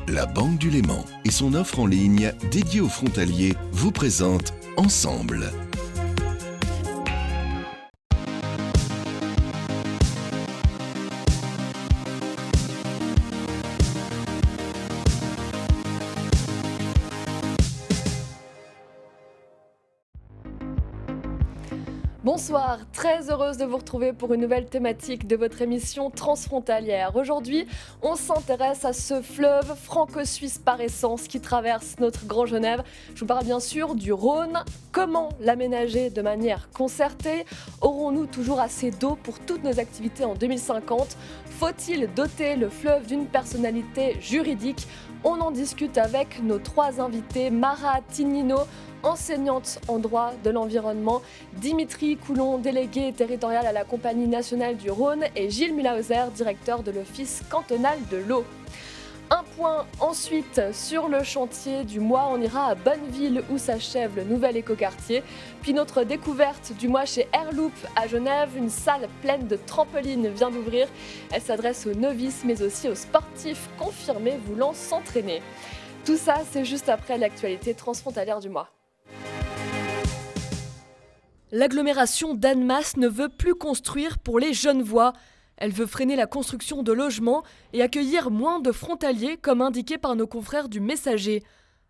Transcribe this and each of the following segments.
La Banque du Léman et son offre en ligne dédiée aux frontaliers vous présentent Ensemble. Bonsoir, très heureuse de vous retrouver pour une nouvelle thématique de votre émission transfrontalière. Aujourd'hui, on s'intéresse à ce fleuve franco-suisse par essence qui traverse notre Grand Genève. Je vous parle bien sûr du Rhône. Comment l'aménager de manière concertée ? Aurons-nous toujours assez d'eau pour toutes nos activités en 2050 ? Faut-il doter le fleuve d'une personnalité juridique ? On en discute avec nos trois invités. Mara Tignino, enseignante en droit de l'environnement, Dimitri Coulon, délégué territorial à la Compagnie nationale du Rhône, et Gilles Mühlhauser, directeur de l'Office cantonal de l'eau. Un point ensuite sur le chantier du mois, on ira à Bonneville où s'achève le nouvel écoquartier. Puis notre découverte du mois chez Airloop à Genève, une salle pleine de trampolines vient d'ouvrir. Elle s'adresse aux novices mais aussi aux sportifs confirmés voulant s'entraîner. Tout ça, c'est juste après l'actualité transfrontalière du mois. L'agglomération d'Annemasse ne veut plus construire pour les Genevois. Elle veut freiner la construction de logements et accueillir moins de frontaliers, comme indiqué par nos confrères du Messager.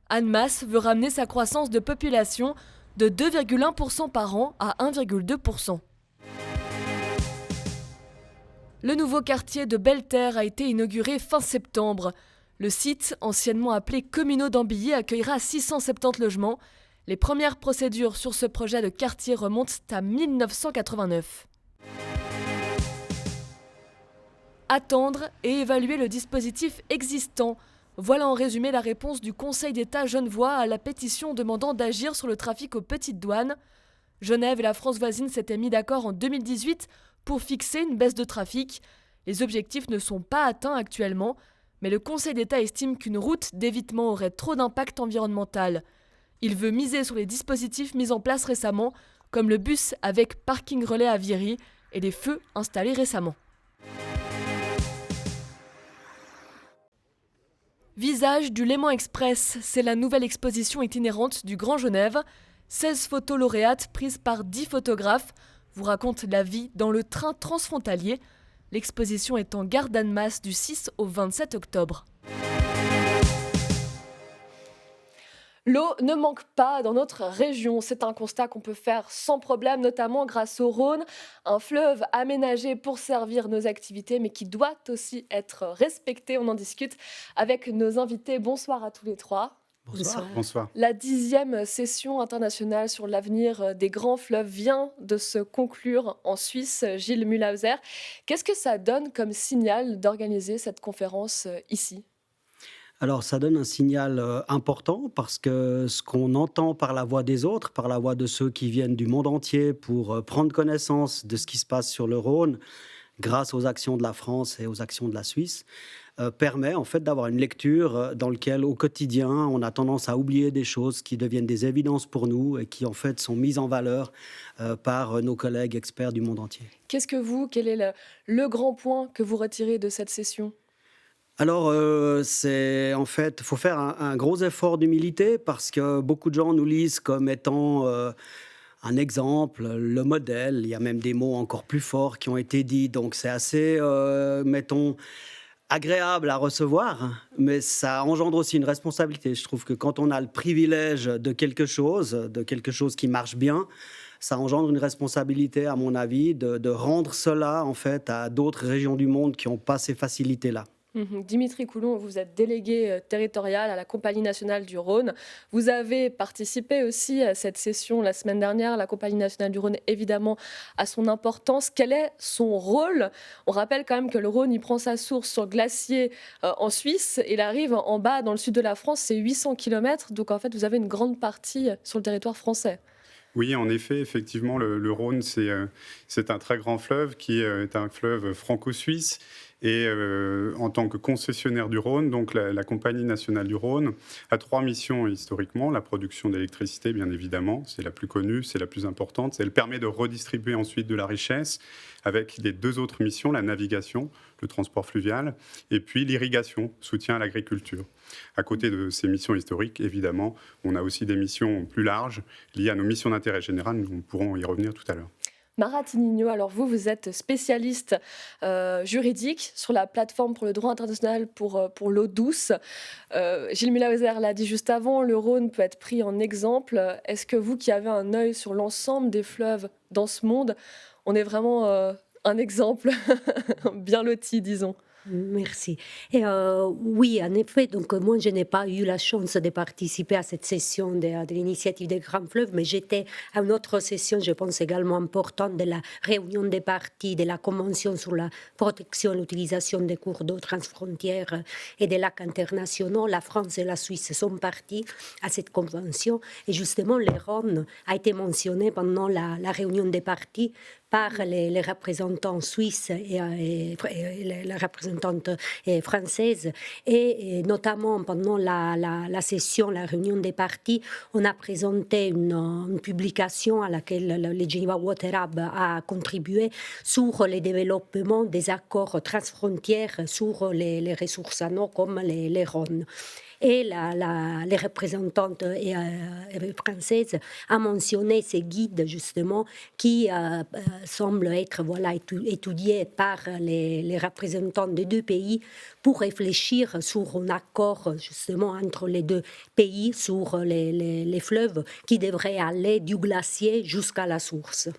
Annemasse veut ramener sa croissance de population de 2,1% par an à 1,2%. Le nouveau quartier de Belle-Terre a été inauguré fin septembre. Le site, anciennement appelé Communaux d'Ambilly, accueillera 670 logements. Les premières procédures sur ce projet de quartier remontent à 1989. Attendre et évaluer le dispositif existant. Voilà en résumé la réponse du Conseil d'État genevois à la pétition demandant d'agir sur le trafic aux petites douanes. Genève et la France voisine s'étaient mis d'accord en 2018 pour fixer une baisse de trafic. Les objectifs ne sont pas atteints actuellement, mais le Conseil d'État estime qu'une route d'évitement aurait trop d'impact environnemental. Il veut miser sur les dispositifs mis en place récemment, comme le bus avec parking relais à Viry et les feux installés récemment. Visage du Léman Express, c'est la nouvelle exposition itinérante du Grand Genève. 16 photos lauréates prises par 10 photographes vous racontent la vie dans le train transfrontalier. L'exposition est en gare d'Annemasse du 6 au 27 octobre. L'eau ne manque pas dans notre région. C'est un constat qu'on peut faire sans problème, notamment grâce au Rhône, un fleuve aménagé pour servir nos activités, mais qui doit aussi être respecté. On en discute avec nos invités. Bonsoir à tous les trois. Bonsoir. Bonsoir. La 10e session internationale sur l'avenir des grands fleuves vient de se conclure en Suisse. Gilles Mühlhauser, qu'est-ce que ça donne comme signal d'organiser cette conférence ici ? Alors, ça donne un signal important parce que ce qu'on entend par la voix des autres, par la voix de ceux qui viennent du monde entier pour prendre connaissance de ce qui se passe sur le Rhône, grâce aux actions de la France et aux actions de la Suisse, permet en fait d'avoir une lecture dans laquelle au quotidien on a tendance à oublier des choses qui deviennent des évidences pour nous et qui en fait sont mises en valeur par nos collègues experts du monde entier. Quel est le grand point que vous retirez de cette session ? Alors, faut faire un gros effort d'humilité parce que beaucoup de gens nous lisent comme étant un exemple, le modèle. Il y a même des mots encore plus forts qui ont été dits. Donc, c'est assez, agréable à recevoir, mais ça engendre aussi une responsabilité. Je trouve que quand on a le privilège de quelque chose qui marche bien, ça engendre une responsabilité, à mon avis, de rendre cela en fait à d'autres régions du monde qui n'ont pas ces facilités-là. Dimitri Coulon, vous êtes délégué territorial à la Compagnie nationale du Rhône. Vous avez participé aussi à cette session la semaine dernière. La Compagnie nationale du Rhône, évidemment, a son importance. Quel est son rôle ? On rappelle quand même que le Rhône, il prend sa source sur le glacier en Suisse. Il arrive en bas, dans le sud de la France, c'est 800 km. Donc, en fait, vous avez une grande partie sur le territoire français. Oui, en effet, effectivement, le Rhône, c'est un très grand fleuve qui est un fleuve franco-suisse Et en tant que concessionnaire du Rhône, donc la Compagnie nationale du Rhône a 3 missions historiquement. La production d'électricité, bien évidemment, c'est la plus connue, c'est la plus importante. Elle permet de redistribuer ensuite de la richesse avec les 2 autres missions, la navigation, le transport fluvial, et puis l'irrigation, soutien à l'agriculture. À côté de ces missions historiques, évidemment, on a aussi des missions plus larges liées à nos missions d'intérêt général. Nous pourrons y revenir tout à l'heure. Mara Tinigno, alors vous êtes spécialiste juridique sur la plateforme pour le droit international pour l'eau douce. Gilles Mühlhäuser l'a dit juste avant, le Rhône peut être pris en exemple. Est-ce que vous qui avez un œil sur l'ensemble des fleuves dans ce monde, on est vraiment un exemple bien loti, disons? Merci. Et oui, en effet, donc moi, je n'ai pas eu la chance de participer à cette session de l'initiative des grands fleuves, mais j'étais à une autre session, je pense également importante, de la réunion des parties de la Convention sur la protection et l'utilisation des cours d'eau transfrontières et des lacs internationaux. La France et la Suisse sont parties à cette convention. Et justement, le Rhône a été mentionné pendant la réunion des parties par les représentants suisses et les représentantes françaises. Et notamment pendant la session, la réunion des parties, on a présenté une publication à laquelle le Geneva Water Hub a contribué sur le développement des accords transfrontières sur les ressources en eau comme les Rhônes. Et les représentantes françaises ont mentionné ces guides, justement, qui semblent être étudiés par les représentants des 2 pays pour réfléchir sur un accord, justement, entre les 2 pays sur les fleuves qui devraient aller du glacier jusqu'à la source.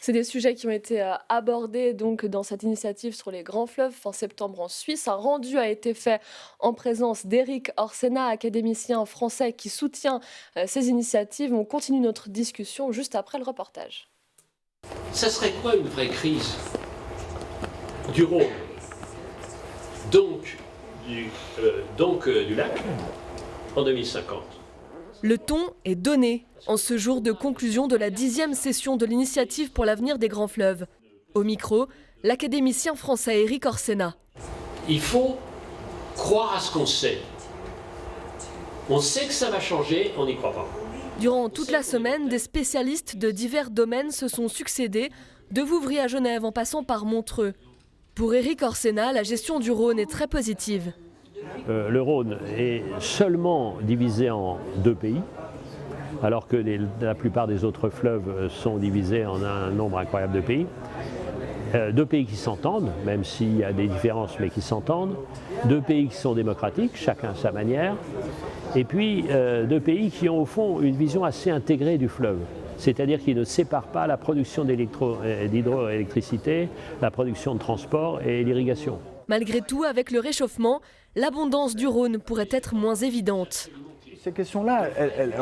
C'est des sujets qui ont été abordés donc, dans cette initiative sur les grands fleuves fin septembre en Suisse. Un rendu a été fait en présence d'Éric Orsena, académicien français qui soutient ces initiatives. On continue notre discussion juste après le reportage. Ça serait quoi une vraie crise du Rhône, donc du lac, en 2050? Le ton est donné en ce jour de conclusion de la 10e session de l'initiative pour l'avenir des grands fleuves. Au micro, l'académicien français Éric Orsena. Il faut croire à ce qu'on sait. On sait que ça va changer, on n'y croit pas. Durant toute la semaine, des spécialistes de divers domaines se sont succédés, de Vouvry à Genève en passant par Montreux. Pour Éric Orsena, la gestion du Rhône est très positive. Le Rhône est seulement divisé en 2 pays, alors que la plupart des autres fleuves sont divisés en un nombre incroyable de pays. 2 pays qui s'entendent, même s'il y a des différences, mais qui s'entendent. 2 pays qui sont démocratiques, chacun à sa manière. Et puis 2 pays qui ont au fond une vision assez intégrée du fleuve. C'est-à-dire qu'ils ne séparent pas la production d'hydroélectricité, la production de transport et l'irrigation. Malgré tout, avec le réchauffement, l'abondance du Rhône pourrait être moins évidente. Ces questions-là,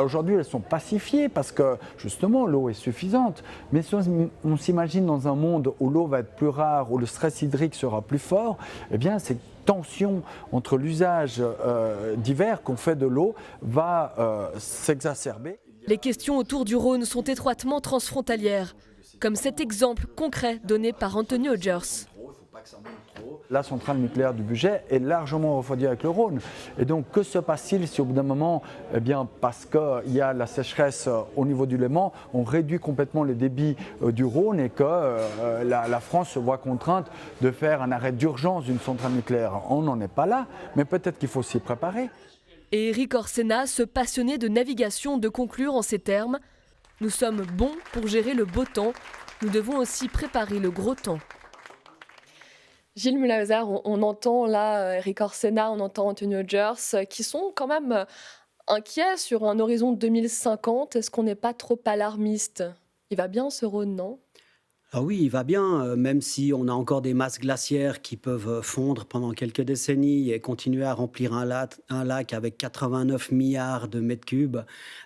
aujourd'hui, elles sont pacifiées parce que, justement, l'eau est suffisante. Mais si on s'imagine dans un monde où l'eau va être plus rare, où le stress hydrique sera plus fort, eh bien, ces tensions entre l'usage divers qu'on fait de l'eau va s'exacerber. Les questions autour du Rhône sont étroitement transfrontalières, comme cet exemple concret donné par Anthony Hodgers. La centrale nucléaire du budget est largement refroidie avec le Rhône. Et donc, que se passe-t-il si au bout d'un moment, eh bien, parce qu'il y a la sécheresse au niveau du Léman, on réduit complètement les débits du Rhône et que la France se voit contrainte de faire un arrêt d'urgence d'une centrale nucléaire? On n'en est pas là, mais peut-être qu'il faut s'y préparer. Et Éric Orsena, ce passionné de navigation, de conclure en ces termes: nous sommes bons pour gérer le beau temps, nous devons aussi préparer le gros temps. Gilles Mühlhäuser, on entend là Éric Orsena, on entend Anthony Hodgers, qui sont quand même inquiets sur un horizon 2050. Est-ce qu'on n'est pas trop alarmiste? Il va bien ce Rhône, non? Ah oui, il va bien, même si on a encore des masses glaciaires qui peuvent fondre pendant quelques décennies et continuer à remplir un lac avec 89 milliards de mètres cubes.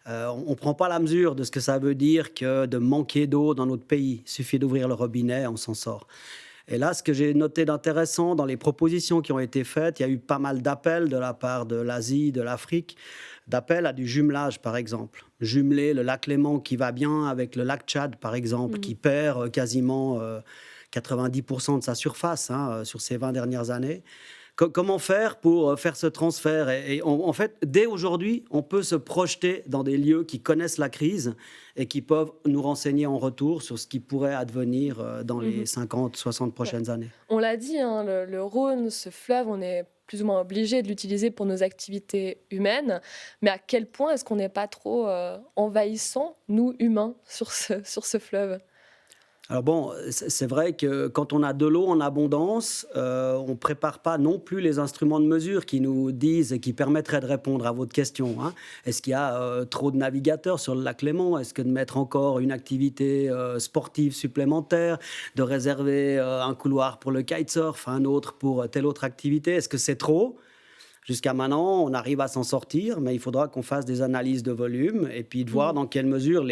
On ne prend pas la mesure de ce que ça veut dire que de manquer d'eau dans notre pays. Il suffit d'ouvrir le robinet, on s'en sort. Et là, ce que j'ai noté d'intéressant dans les propositions qui ont été faites, il y a eu pas mal d'appels de la part de l'Asie, de l'Afrique, d'appels à du jumelage, par exemple. Jumeler le lac Léman qui va bien avec le lac Tchad, par exemple, qui perd quasiment 90% de sa surface sur ces 20 dernières années. Comment faire pour faire ce transfert? En fait, dès aujourd'hui, on peut se projeter dans des lieux qui connaissent la crise et qui peuvent nous renseigner en retour sur ce qui pourrait advenir dans les 50, 60 prochaines années. On l'a dit, le Rhône, ce fleuve, on est plus ou moins obligé de l'utiliser pour nos activités humaines. Mais à quel point est-ce qu'on n'est pas trop envahissant, nous, humains, sur ce fleuve? Alors bon, c'est vrai que quand on a de l'eau en abondance, on ne prépare pas non plus les instruments de mesure qui nous disent et qui permettraient de répondre à votre question. Est-ce qu'il y a trop de navigateurs sur le lac Léman? Est-ce que de mettre encore une activité sportive supplémentaire, de réserver un couloir pour le kitesurf, un autre pour telle autre activité? Est-ce que c'est trop? Jusqu'à maintenant, on arrive à s'en sortir, mais il faudra qu'on fasse des analyses de volume et puis de voir dans quelle mesure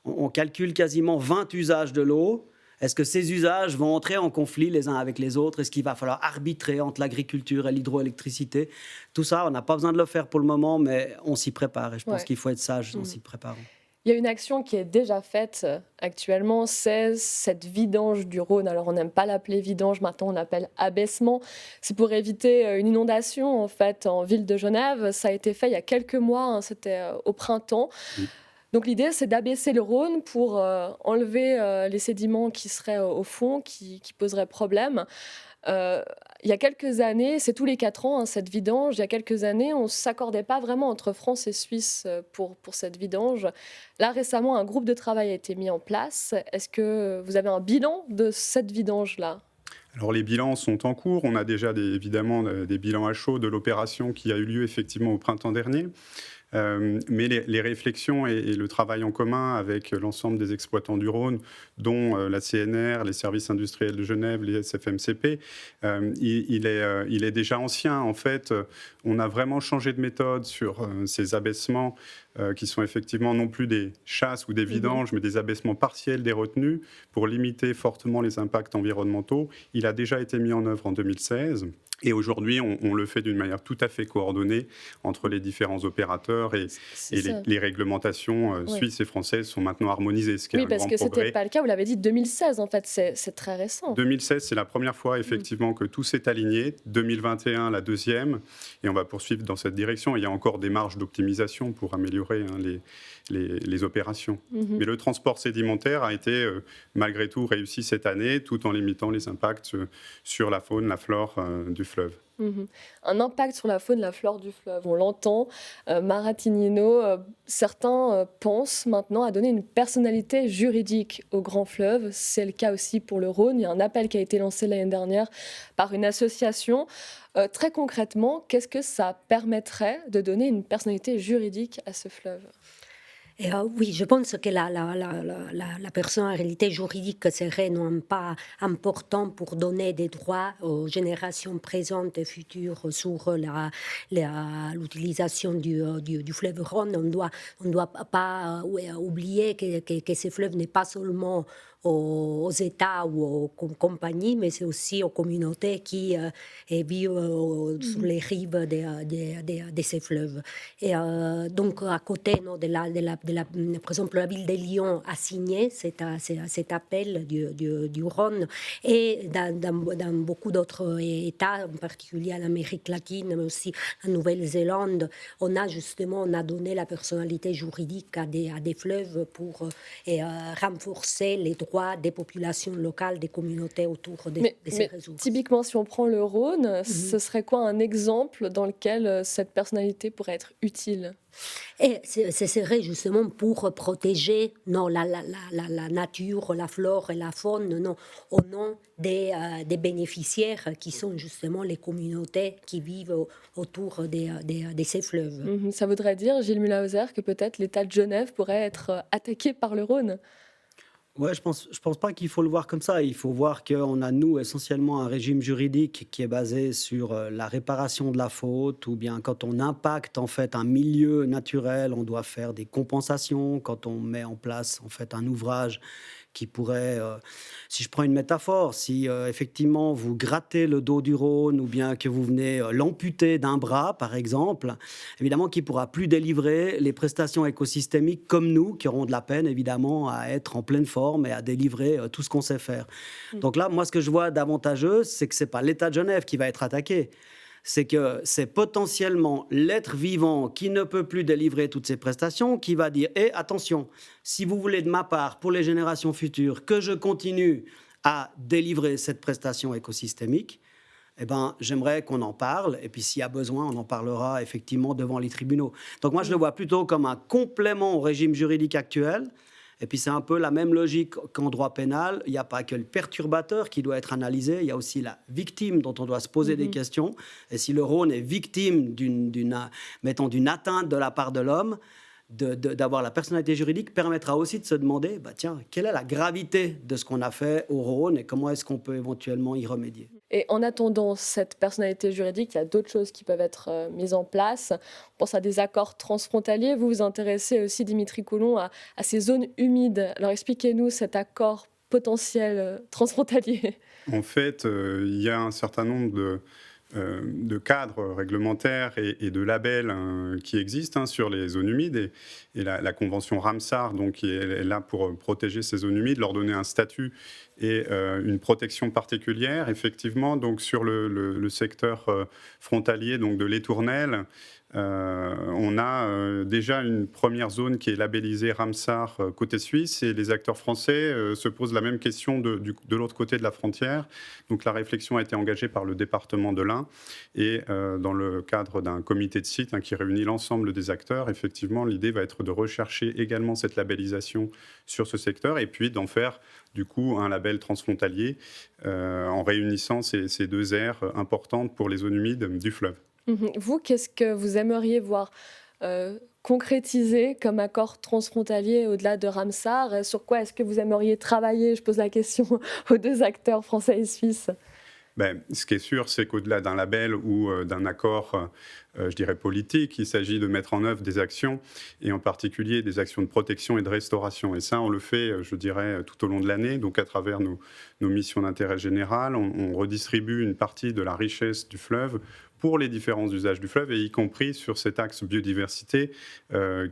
on calcule quasiment 20 usages de l'eau. Est-ce que ces usages vont entrer en conflit les uns avec les autres? Est-ce qu'il va falloir arbitrer entre l'agriculture et l'hydroélectricité? Tout ça, on n'a pas besoin de le faire pour le moment, mais on s'y prépare. Et je pense qu'il faut être sage en s'y préparant. Il y a une action qui est déjà faite actuellement, c'est cette vidange du Rhône. Alors on n'aime pas l'appeler vidange, maintenant on l'appelle abaissement. C'est pour éviter une inondation en fait en ville de Genève. Ça a été fait il y a quelques mois, c'était au printemps. Donc l'idée, c'est d'abaisser le Rhône pour enlever les sédiments qui seraient au fond, qui poseraient problème. Il y a quelques années, c'est tous les 4 ans, cette vidange, il y a quelques années, on ne s'accordait pas vraiment entre France et Suisse pour cette vidange. Là, récemment, un groupe de travail a été mis en place. Est-ce que vous avez un bilan de cette vidange-là ? Alors les bilans sont en cours. On a déjà évidemment des bilans à chaud de l'opération qui a eu lieu effectivement au printemps dernier. Mais les réflexions et le travail en commun avec l'ensemble des exploitants du Rhône, dont la CNR, les services industriels de Genève, les SFMCP, il est déjà ancien. En fait, on a vraiment changé de méthode sur ces abaissements qui sont effectivement non plus des chasses ou des vidanges, mais des abaissements partiels des retenues pour limiter fortement les impacts environnementaux. Il a déjà été mis en œuvre en 2016. Et aujourd'hui, on le fait d'une manière tout à fait coordonnée entre les différents opérateurs et les réglementations suisses et françaises sont maintenant harmonisées. Ce qui est un parce grand que ce progrès. n'était pas le cas, vous l'avez dit, 2016 en fait, c'est très récent. 2016, c'est la première fois effectivement que tout s'est aligné. 2021, la deuxième. Et on va poursuivre dans cette direction. Il y a encore des marges d'optimisation pour améliorer les opérations. Mais le transport sédimentaire a été malgré tout réussi cette année, tout en limitant les impacts sur la faune, la flore du fleuve. Un impact sur la faune, la flore du fleuve, on l'entend. Maratinino, certains pensent maintenant à donner une personnalité juridique au grand fleuve. C'est le cas aussi pour le Rhône. Il y a un appel qui a été lancé l'année dernière par une association. Très concrètement, qu'est-ce que ça permettrait de donner une personnalité juridique à ce fleuve ? Oui, je pense que la personnalité juridique serait non pas important pour donner des droits aux générations présentes et futures sur l'utilisation du fleuve Rhône. On doit pas oublier que ce fleuve n'est pas seulement aux États ou aux compagnies, mais c'est aussi aux communautés qui vivent sur les rives de ces fleuves. Et donc, à côté par exemple, la ville de Lyon a signé cet appel du Rhône, et dans beaucoup d'autres États, en particulier en Amérique latine, mais aussi en Nouvelle-Zélande, on a donné la personnalité juridique à des fleuves pour renforcer les droits des populations locales, des communautés autour de ces ressources. Typiquement, si on prend le Rhône, ce serait quoi un exemple dans lequel cette personnalité pourrait être utile ? Et ce serait justement pour protéger la nature, la flore et la faune, au nom des bénéficiaires qui sont justement les communautés qui vivent autour de ces fleuves. Ça voudrait dire, Gilles Mühlhauser, que peut-être l'État de Genève pourrait être attaqué par le Rhône ? Ouais, je pense pas qu'il faut le voir comme ça. Il faut voir qu'on a, nous, essentiellement un régime juridique qui est basé sur la réparation de la faute, ou bien quand on impacte en fait un milieu naturel, on doit faire des compensations. Quand on met en place en fait un ouvrage qui pourrait, si je prends une métaphore, si effectivement vous grattez le dos du Rhône ou bien que vous venez l'amputer d'un bras, par exemple, évidemment qu'il ne pourra plus délivrer les prestations écosystémiques comme nous, qui auront de la peine, évidemment, à être en pleine forme et à délivrer tout ce qu'on sait faire. Donc là, moi, ce que je vois d'avantageux, c'est que ce n'est pas l'État de Genève qui va être attaqué. C'est que c'est potentiellement l'être vivant qui ne peut plus délivrer toutes ces prestations qui va dire « Eh, attention, si vous voulez de ma part, pour les générations futures, que je continue à délivrer cette prestation écosystémique, eh ben, j'aimerais qu'on en parle. Et puis, s'il y a besoin, on en parlera effectivement devant les tribunaux. » Donc moi, je le vois plutôt comme un complément au régime juridique actuel. Et puis, c'est un peu la même logique qu'en droit pénal. Il n'y a pas que le perturbateur qui doit être analysé, il y a aussi la victime dont on doit se poser des questions. Et si le Rhône est victime d'une atteinte de la part de l'homme, d'avoir la personnalité juridique permettra aussi de se demander, tiens, quelle est la gravité de ce qu'on a fait au Rhône et comment est-ce qu'on peut éventuellement y remédier. Et en attendant cette personnalité juridique, il y a d'autres choses qui peuvent être mises en place. On pense à des accords transfrontaliers. Vous vous intéressez aussi, Dimitri Coulon, à ces zones humides. Alors expliquez-nous cet accord potentiel transfrontalier. En fait, il y a un certain nombre de cadres réglementaires et de labels qui existent sur les zones humides. Et la convention Ramsar, donc, qui est là pour protéger ces zones humides, leur donner un statut et une protection particulière. Effectivement, donc, sur le secteur frontalier donc, de l'Étournel, on a déjà une première zone qui est labellisée Ramsar côté suisse et les acteurs français se posent la même question de l'autre côté de la frontière. Donc la réflexion a été engagée par le département de l'Ain et dans le cadre d'un comité de site qui réunit l'ensemble des acteurs, effectivement l'idée va être de rechercher également cette labellisation sur ce secteur et puis d'en faire du coup un label transfrontalier en réunissant ces deux aires importantes pour les zones humides du fleuve. Vous, qu'est-ce que vous aimeriez voir concrétiser comme accord transfrontalier au-delà de Ramsar? Sur quoi est-ce que vous aimeriez travailler? Je pose la question aux deux acteurs français et suisses. Ce qui est sûr, c'est qu'au-delà d'un label ou d'un accord, je dirais politique, il s'agit de mettre en œuvre des actions, et en particulier des actions de protection et de restauration. Et ça, on le fait, je dirais, tout au long de l'année. Donc, à travers nos missions d'intérêt général, on redistribue une partie de la richesse du fleuve pour les différents usages du fleuve, et y compris sur cet axe biodiversité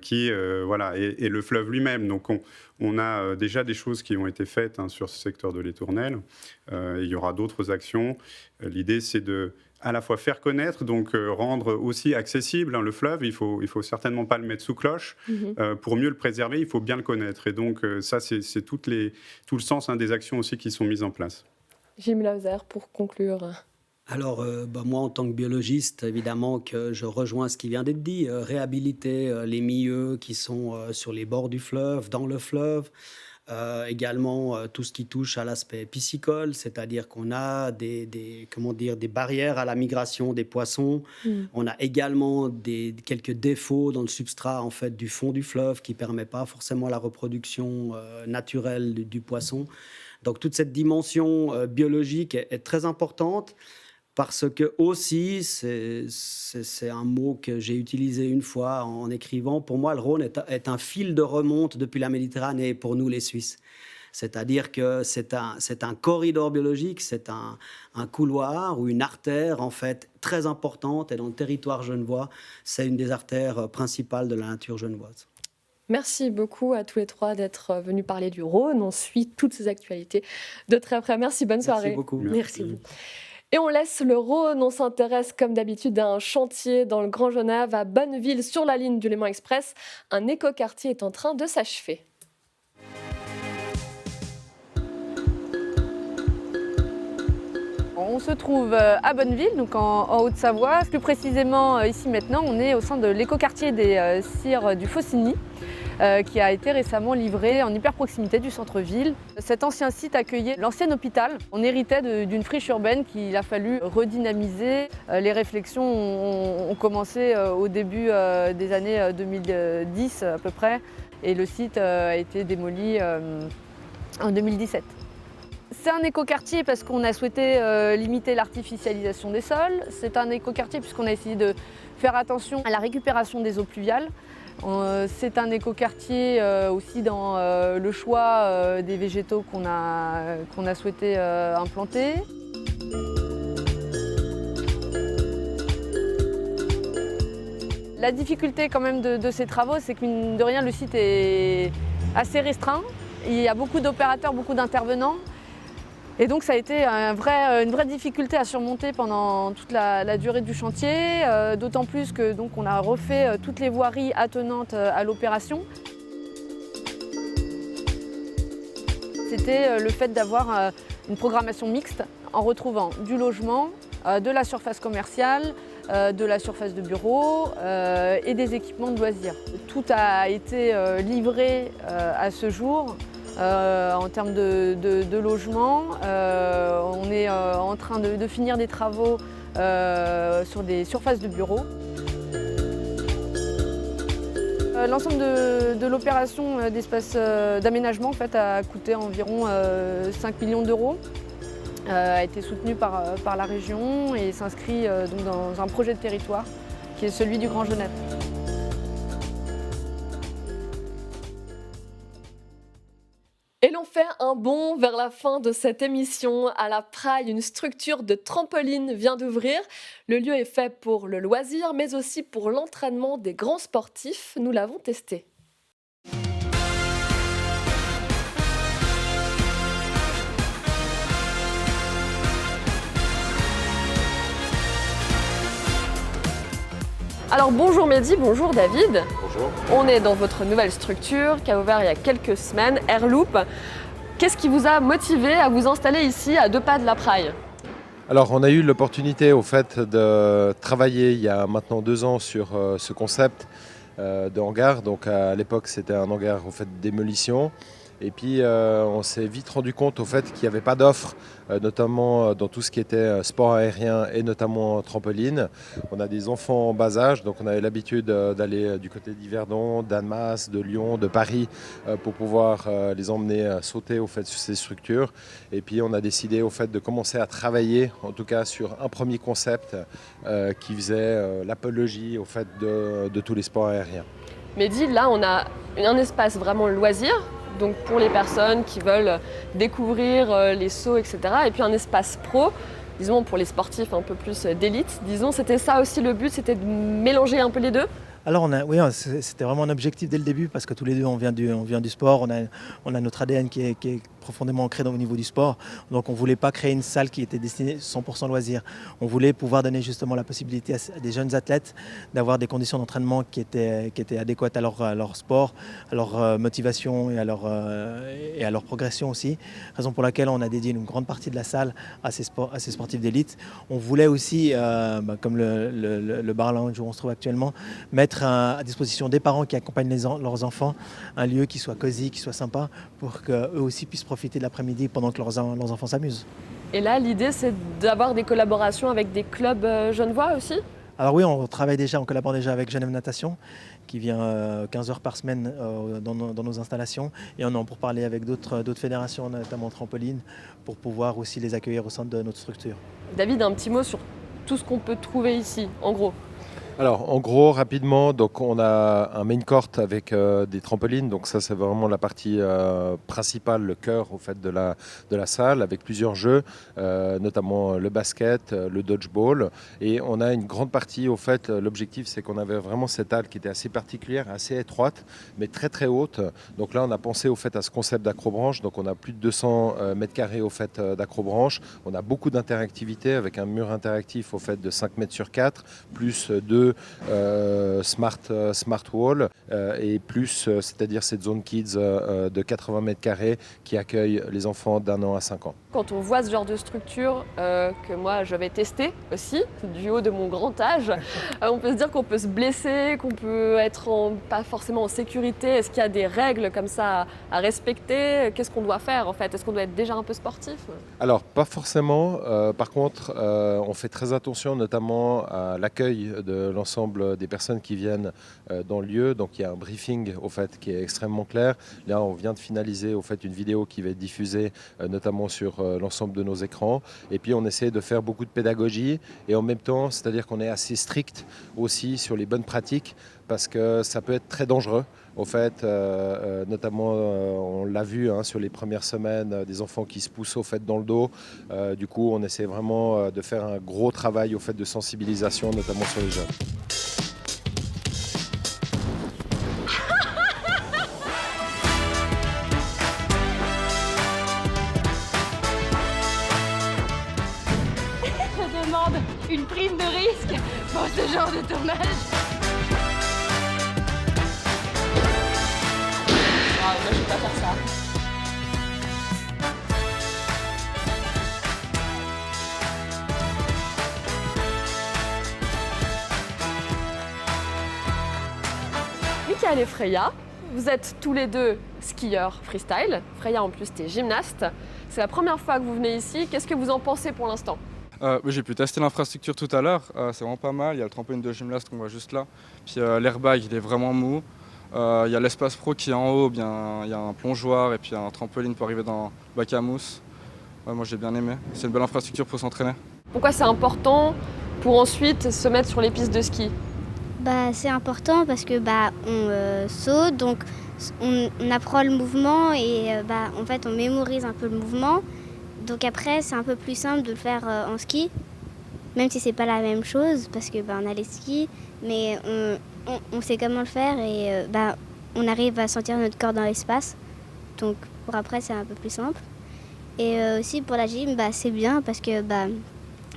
qui est le fleuve lui-même. Donc on a déjà des choses qui ont été faites sur ce secteur de l'Étournel. Il y aura d'autres actions. L'idée, c'est de à la fois faire connaître, donc rendre aussi accessible le fleuve. Il faut certainement pas le mettre sous cloche. Pour mieux le préserver, il faut bien le connaître. Et donc ça, c'est tout le sens des actions aussi qui sont mises en place. Jim Lauser, pour conclure. Alors, moi, en tant que biologiste, évidemment que je rejoins ce qui vient d'être dit. Réhabiliter les milieux qui sont sur les bords du fleuve, dans le fleuve. Également, tout ce qui touche à l'aspect piscicole, c'est-à-dire qu'on a des barrières à la migration des poissons. On a également quelques défauts dans le substrat en fait, du fond du fleuve qui ne permet pas forcément la reproduction naturelle du poisson. Donc, toute cette dimension biologique est très importante. Parce que aussi, c'est un mot que j'ai utilisé une fois en écrivant, pour moi, le Rhône est un fil de remonte depuis la Méditerranée pour nous, les Suisses. C'est-à-dire que c'est un corridor biologique, c'est un couloir ou une artère, en fait, très importante. Et dans le territoire genevois, c'est une des artères principales de la nature genevoise. Merci beaucoup à tous les trois d'être venus parler du Rhône. On suit toutes ces actualités de très près. Merci, bonne soirée. Merci beaucoup. Merci. Et on laisse le Rhône, on s'intéresse comme d'habitude à un chantier dans le Grand Genève, à Bonneville, sur la ligne du Léman Express. Un écoquartier est en train de s'achever. On se trouve à Bonneville, donc en Haute-Savoie. Plus précisément, ici maintenant, on est au sein de l'écoquartier des Cires du Faucigny, qui a été récemment livré en hyper proximité du centre-ville. Cet ancien site accueillait l'ancien hôpital. On héritait d'une friche urbaine qu'il a fallu redynamiser. Les réflexions ont commencé au début des années 2010 à peu près, et le site a été démoli en 2017. C'est un écoquartier parce qu'on a souhaité limiter l'artificialisation des sols. C'est un écoquartier puisqu'on a essayé de faire attention à la récupération des eaux pluviales. C'est un écoquartier aussi dans le choix des végétaux qu'on a souhaité implanter. La difficulté quand même de ces travaux, c'est que mine de rien, le site est assez restreint. Il y a beaucoup d'opérateurs, beaucoup d'intervenants. Et donc ça a été une vraie difficulté à surmonter pendant toute la durée du chantier, d'autant plus que donc, on a refait toutes les voiries attenantes à l'opération. C'était le fait d'avoir une programmation mixte en retrouvant du logement, de la surface commerciale, de la surface de bureau et des équipements de loisirs. Tout a été livré à ce jour. En termes de logement, on est en train de finir des travaux sur des surfaces de bureaux. L'ensemble de l'opération d'espace d'aménagement en fait, a coûté environ 5 millions d'euros. A été soutenu par la région et s'inscrit donc dans un projet de territoire qui est celui du Grand Genève. Et l'on fait un bond vers la fin de cette émission. À la Praille, une structure de trampoline vient d'ouvrir. Le lieu est fait pour le loisir, mais aussi pour l'entraînement des grands sportifs. Nous l'avons testé. Alors bonjour Mehdi, bonjour David. Bonjour. On est dans votre nouvelle structure qui a ouvert il y a quelques semaines, Airloop. Qu'est-ce qui vous a motivé à vous installer ici à 2 pas de la Praille ? Alors on a eu l'opportunité au fait de travailler il y a maintenant 2 ans sur ce concept de hangar. Donc à l'époque c'était un hangar au fait de démolition. Et puis on s'est vite rendu compte au fait qu'il n'y avait pas d'offres, notamment dans tout ce qui était sport aérien et notamment trampoline. On a des enfants en bas âge, donc on avait l'habitude d'aller du côté d'Yverdon, d'Annemasse, de Lyon, de Paris pour pouvoir les emmener sauter au fait sur ces structures. Et puis on a décidé au fait de commencer à travailler, en tout cas sur un premier concept qui faisait l'apologie au fait de tous les sports aériens. Mehdi, là on a un espace vraiment loisir. Donc pour les personnes qui veulent découvrir les sauts, etc. Et puis un espace pro, disons pour les sportifs un peu plus d'élite. Disons, c'était ça aussi le but, c'était de mélanger un peu les deux. Alors oui, c'était vraiment un objectif dès le début parce que tous les deux on vient du sport, on a notre ADN qui est profondément ancré au niveau du sport. Donc on ne voulait pas créer une salle qui était destinée 100% loisirs. On voulait pouvoir donner justement la possibilité à des jeunes athlètes d'avoir des conditions d'entraînement qui étaient adéquates à leur sport, à leur motivation et à leur progression aussi. Raison pour laquelle on a dédié une grande partie de la salle à ces sportifs d'élite. On voulait aussi, comme le bar lounge où on se trouve actuellement, mettre à disposition des parents qui accompagnent leurs enfants un lieu qui soit cosy, qui soit sympa pour qu'eux aussi puissent profiter de l'après-midi pendant que leurs enfants s'amusent. Et là, l'idée, c'est d'avoir des collaborations avec des clubs genevois aussi ? Alors oui, on collabore déjà avec Genève Natation qui vient 15 heures par semaine dans nos installations et on en pour parler avec d'autres fédérations, notamment trampoline, pour pouvoir aussi les accueillir au sein de notre structure. David, un petit mot sur tout ce qu'on peut trouver ici, en gros. Alors en gros rapidement, donc on a un main court avec des trampolines, donc ça c'est vraiment la partie principale, le cœur au fait de la salle, avec plusieurs jeux, notamment le basket, le dodgeball, et on a une grande partie au fait. L'objectif c'est qu'on avait vraiment cette halle qui était assez particulière, assez étroite, mais très très haute. Donc là on a pensé au fait à ce concept d'acrobranche, donc on a plus de 200 mètres carrés au fait d'acrobranche. On a beaucoup d'interactivité avec un mur interactif au fait de 5 mètres sur 4, plus 2 smart wall et plus, c'est-à-dire cette zone kids de 80 mètres carrés qui accueille les enfants d'1 an à 5 ans. Quand on voit ce genre de structure que moi je vais tester aussi, du haut de mon grand âge, on peut se dire qu'on peut se blesser, qu'on peut être pas forcément en sécurité. Est-ce qu'il y a des règles comme ça à respecter ? Qu'est-ce qu'on doit faire en fait ? Est-ce qu'on doit être déjà un peu sportif ? Alors pas forcément, par contre on fait très attention notamment à l'accueil de l'ensemble des personnes qui viennent dans le lieu. Donc il y a un briefing au fait qui est extrêmement clair. Là, on vient de finaliser au fait une vidéo qui va être diffusée notamment sur l'ensemble de nos écrans. Et puis on essaie de faire beaucoup de pédagogie et en même temps, c'est-à-dire qu'on est assez strict aussi sur les bonnes pratiques parce que ça peut être très dangereux. Au fait, notamment, on l'a vu sur les premières semaines, des enfants qui se poussent au fait dans le dos. Du coup, on essaie vraiment de faire un gros travail au fait de sensibilisation, notamment sur les jeunes. Je demande une prime de risque pour ce genre de tournage. Ah, moi, je peux pas faire ça. Michael et Freya, vous êtes tous les deux skieurs freestyle. Freya, en plus, t'es gymnaste. C'est la première fois que vous venez ici. Qu'est-ce que vous en pensez pour l'instant ? J'ai pu tester l'infrastructure tout à l'heure. C'est vraiment pas mal. Il y a le trampoline de gymnaste qu'on voit juste là. Puis l'airbag, il est vraiment mou. Il y a l'espace pro qui est en haut. Il y a un plongeoir et puis un trampoline pour arriver dans le bac à mousse. Ouais, moi, j'ai bien aimé. C'est une belle infrastructure pour s'entraîner. Pourquoi c'est important pour ensuite se mettre sur les pistes de ski ? C'est important parce que on saute, donc on apprend le mouvement et en fait on mémorise un peu le mouvement. Donc après c'est un peu plus simple de le faire en ski, même si c'est pas la même chose parce que on a les skis, mais on sait comment le faire et on arrive à sentir notre corps dans l'espace. Donc pour après c'est un peu plus simple. Et aussi pour la gym c'est bien parce que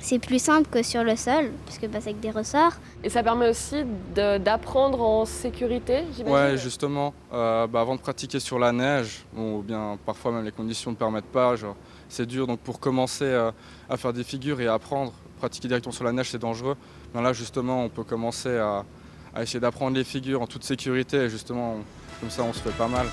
c'est plus simple que sur le sol, parce que c'est avec des ressorts. Et ça permet aussi d'apprendre en sécurité, j'imagine ? Ouais, justement. Avant de pratiquer sur la neige, ou bien parfois même les conditions ne permettent pas, c'est dur. Donc pour commencer à faire des figures et à apprendre, pratiquer directement sur la neige, c'est dangereux. Mais là, justement, on peut commencer à essayer d'apprendre les figures en toute sécurité. Et justement, comme ça, on se fait pas mal.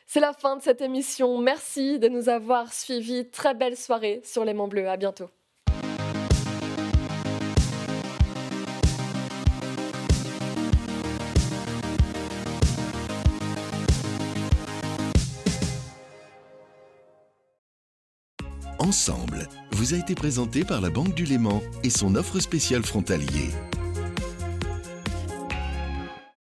C'est la fin de cette émission. Merci de nous avoir suivis. Très belle soirée sur l'Aimant Bleu. À bientôt. Ensemble vous a été présenté par la Banque du Léman et son offre spéciale frontalier.